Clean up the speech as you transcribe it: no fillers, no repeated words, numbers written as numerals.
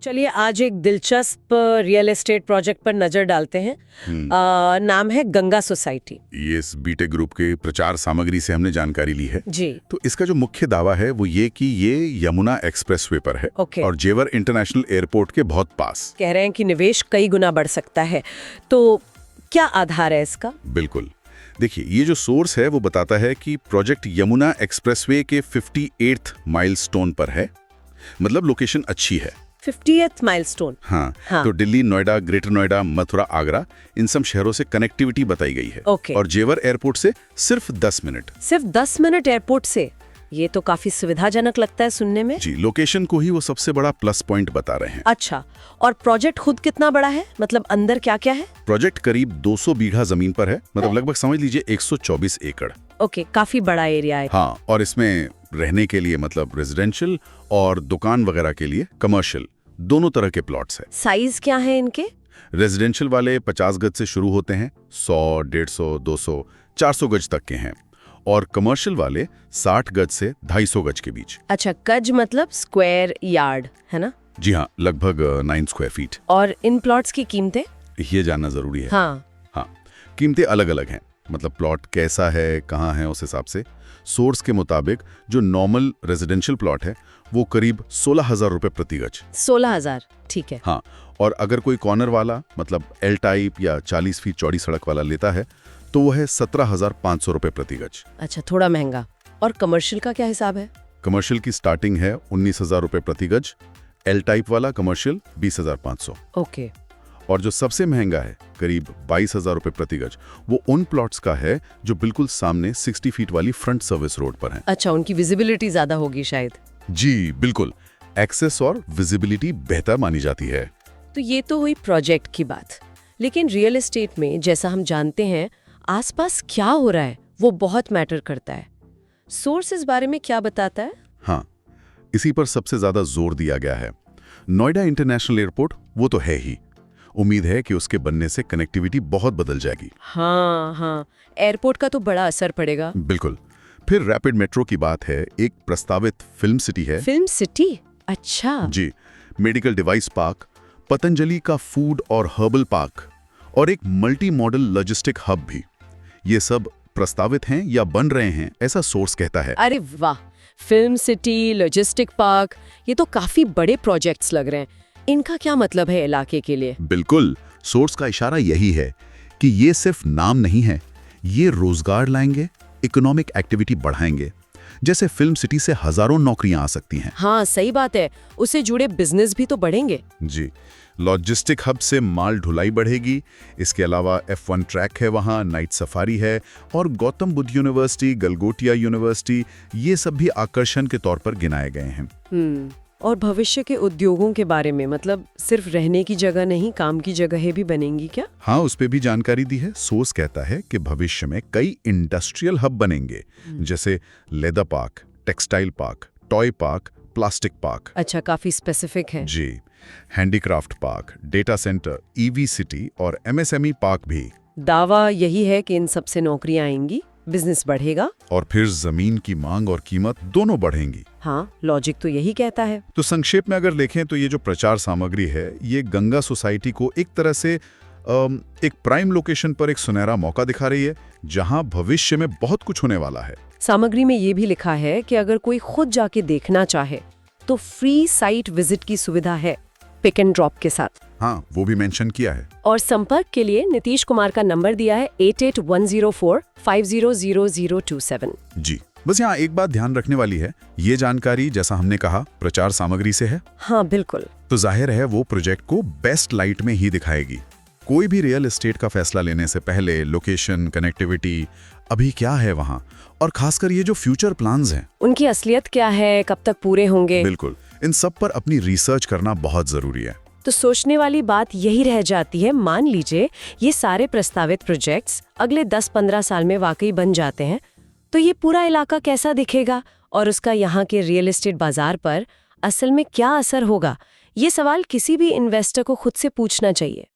चलिए आज एक दिलचस्प रियल एस्टेट प्रोजेक्ट पर नजर डालते हैं। नाम है गंगा सोसाइटी। ये इस बीटेक ग्रुप के प्रचार सामग्री से हमने जानकारी ली है जी। तो इसका जो मुख्य दावा है वो ये कि ये यमुना एक्सप्रेसवे पर है ओके। और जेवर इंटरनेशनल एयरपोर्ट के बहुत पास। कह रहे हैं कि निवेश कई गुना बढ़ सकता है, तो क्या आधार है इसका? बिल्कुल, देखिए ये जो सोर्स है वो बताता है कि प्रोजेक्ट यमुना एक्सप्रेसवे के 58th माइलस्टोन पर है, मतलब लोकेशन अच्छी है। 50th milestone. हाँ। तो दिल्ली, नोएडा, ग्रेटर नोएडा, मथुरा, आगरा, इन सब शहरों से कनेक्टिविटी बताई गई है। ओके। और जेवर एयरपोर्ट से सिर्फ 10 मिनट। सिर्फ 10 मिनट एयरपोर्ट से? ये तो काफी सुविधाजनक लगता है सुनने में। जी, लोकेशन को ही वो सबसे बड़ा प्लस पॉइंट बता रहे हैं। अच्छा, और प्रोजेक्ट खुद कितना बड़ा है, मतलब अंदर क्या क्या है? प्रोजेक्ट करीब 200 बीघा जमीन पर है, मतलब लगभग समझ लीजिए 124 एकड़। ओके, काफी बड़ा एरिया है। हाँ, और इसमें रहने के लिए मतलब रेजिडेंशियल और दुकान वगैरह के लिए कमर्शियल, दोनों तरह के प्लॉट्स है। साइज क्या है इनके? रेजिडेंशियल वाले 50 गज से शुरू होते हैं, 100, 150, 200, 400 गज तक के हैं, और कमर्शियल वाले 60 गज से 250 गज के बीच। अच्छा, गज मतलब स्क्वायर यार्ड है ना? जी हाँ, लगभग 9 स्क्वायर फीट। और इन प्लॉट्स की कीमतें? ये जानना जरूरी है। हाँ, कीमतें अलग अलग हैं, मतलब प्लॉट कैसा है, कहाँ है, उस हिसाब से। सोर्स के मुताबिक जो नॉर्मल रेजिडेंशियल प्लॉट है वो करीब 16,000 रुपए प्रति गज। 16,000, ठीक है। हाँ, और अगर कोई कॉर्नर वाला मतलब एल टाइप या 40 फीट चौड़ी सड़क वाला लेता है तो वो है 17,500 रुपए प्रति गज। अच्छा, थोड़ा महंगा। और कमर्शियल का क्या हिसाब है? कमर्शियल की स्टार्टिंग है 19,000 रुपए प्रति गज, एल टाइप वाला कमर्शियल 20,500। ओके। और जो सबसे महंगा है करीब 22,000 रुपए प्रति गज, वो उन प्लॉट्स का है जो बिल्कुल सामने 60 फीट वाली फ्रंट सर्विस रोड पर है। अच्छा, उनकी विजिबिलिटी ज्यादा होगी शायद। जी बिल्कुल, एक्सेस और विजिबिलिटी बेहतर मानी जाती है। तो ये तो हुई प्रोजेक्ट की बात, लेकिन रियल एस्टेट में जैसा हम जानते हैं आसपास क्या हो रहा है वो बहुत मैटर करता है। सोर्स इस बारे में क्या बताता है? हाँ, इसी पर सबसे ज्यादा जोर दिया गया है। नोएडा इंटरनेशनल एयरपोर्ट वो तो है ही, उम्मीद है कि उसके बनने से कनेक्टिविटी बहुत बदल जाएगी। हाँ, एयरपोर्ट का तो बड़ा असर पड़ेगा। बिल्कुल। फिर रैपिड मेट्रो की बात है, एक प्रस्तावित फिल्म सिटी है। Film city? अच्छा। जी, मेडिकल डिवाइस पार्क, पतंजलि का फूड और हर्बल पार्क, और एक मल्टी मॉडल लॉजिस्टिक हब भी। ये सब प्रस्तावित हैं या बन रहे हैं, ऐसा सोर्स कहता है। अरे वाह, फिल्म सिटी, लॉजिस्टिक पार्क, ये तो काफी बड़े प्रोजेक्ट्स लग रहे हैं। इनका क्या मतलब है इलाके के लिए? बिल्कुल, सोर्स का इशारा यही है कि ये सिर्फ नाम नहीं है, ये रोजगार लाएंगे, इकोनॉमिक एक्टिविटी बढ़ाएंगे। जैसे फिल्म सिटी से हजारों नौकरियां आ सकती हैं। हाँ, सही बात है, उससे जुड़े बिजनेस भी तो बढ़ेंगे। जी, लॉजिस्टिक हब से माल ढुलाई बढ़ेगी। इसके अलावा F1 ट्रैक है वहाँ, नाइट सफारी है, और गौतम बुद्ध यूनिवर्सिटी, गलगोटिया यूनिवर्सिटी, ये सब भी आकर्षण के तौर पर गिनाए गए हैं। और भविष्य के उद्योगों के बारे में, मतलब सिर्फ रहने की जगह नहीं, काम की जगहें भी बनेंगी क्या? हाँ, उस पे भी जानकारी दी है। सोर्स कहता है कि भविष्य में कई इंडस्ट्रियल हब बनेंगे, जैसे leather park, textile park, toy park, plastic park. अच्छा, काफी स्पेसिफिक है। जी, handicraft park, data center, EV city और MSME पार्क भी। दावा यही है कि इन सबसे नौकरियां आएंगी, बिजनेस बढ़ेगा, और फिर जमीन की मांग और कीमत दोनों बढ़ेंगी। हाँ, लॉजिक तो यही कहता है। तो संक्षेप में अगर देखें तो ये जो प्रचार सामग्री है, ये गंगा सोसाइटी को एक तरह से एक प्राइम लोकेशन पर एक सुनहरा मौका दिखा रही है, जहां भविष्य में बहुत कुछ होने वाला है। सामग्री में ये भी लिखा है कि अगर कोई खुद जाके देखना चाहे तो फ्री साइट विजिट की सुविधा है, पिक एंड ड्रॉप के साथ। हाँ, वो भी मेंशन किया है। और संपर्क के लिए नीतीश कुमार का नंबर दिया है 881045000027। जी, बस यहाँ एक बात ध्यान रखने वाली है, ये जानकारी जैसा हमने कहा प्रचार सामग्री से है। हाँ बिल्कुल। तो जाहिर है वो प्रोजेक्ट को बेस्ट लाइट में ही दिखाएगी। कोई भी रियल एस्टेट का फैसला लेने से पहले लोकेशन, कनेक्टिविटी, अभी क्या है वहाँ, और खासकर ये जो फ्यूचर प्लान्स हैं, उनकी असलियत क्या है, कब तक पूरे होंगे, बिल्कुल, इन सब पर अपनी रिसर्च करना बहुत जरूरी है। तो सोचने वाली बात यही रह जाती है, मान लीजिए ये सारे प्रस्तावित प्रोजेक्ट्स अगले 10-15 साल में वाकई बन जाते हैं, तो ये पूरा इलाका कैसा दिखेगा और उसका यहाँ के रियल एस्टेट बाजार पर असल में क्या असर होगा? ये सवाल किसी भी इन्वेस्टर को खुद से पूछना चाहिए।